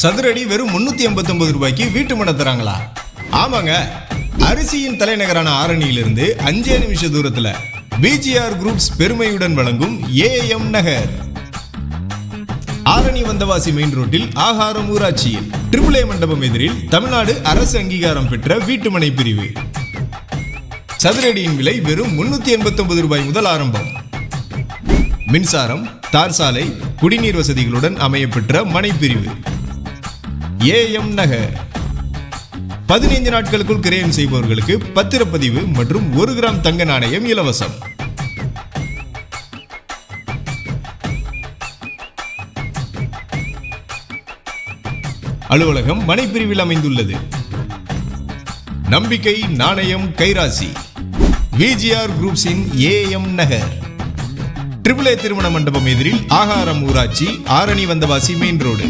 சதுரடி வெறும் 389 ரூபாய்க்கு வீட்டு மனை தராங்களா? ஆமாங்க, அரிசியின் தலைநகரான ஆரணியிலிருந்து 5 நிமிஷ தூரத்துல பிஜிஆர் குரூப்ஸ் பெருமையுடன் வழங்கும் AM Nagar. Arani Vandavasi main ரோட்டில் ஆகாரம் ஊராட்சியில் AAA மண்டபம் எதிரில் தமிழ்நாடு அரசு அங்கீகாரம் பெற்ற வீட்டுமனை பிரிவு. சதுரடியின் விலை வெறும் 389 ரூபாய் முதல் ஆரம்பம். மின்சாரம், தார் சாலை, குடிநீர் வசதிகளுடன் அமையப்பெற்ற மனை பிரிவு ஏஎம் நகர். 15 நாட்களுக்குள் கிரயம் செய்பவர்களுக்கு பத்திரப்பதிவு மற்றும் 1 கிராம் தங்க நாணயம் இலவசம். அலுவலகம் மனைப்பிரிவில் அமைந்துள்ளது. நம்பிக்கை, நாணயம், கைராசி. விஜிஆர் குரூப்ஸின் ஏஎம் நகர். AAA திருமண மண்டபம் எதிரில் ஆகாரம் ஊராட்சி, ஆரணி வந்தவாசி மெயின் ரோடு.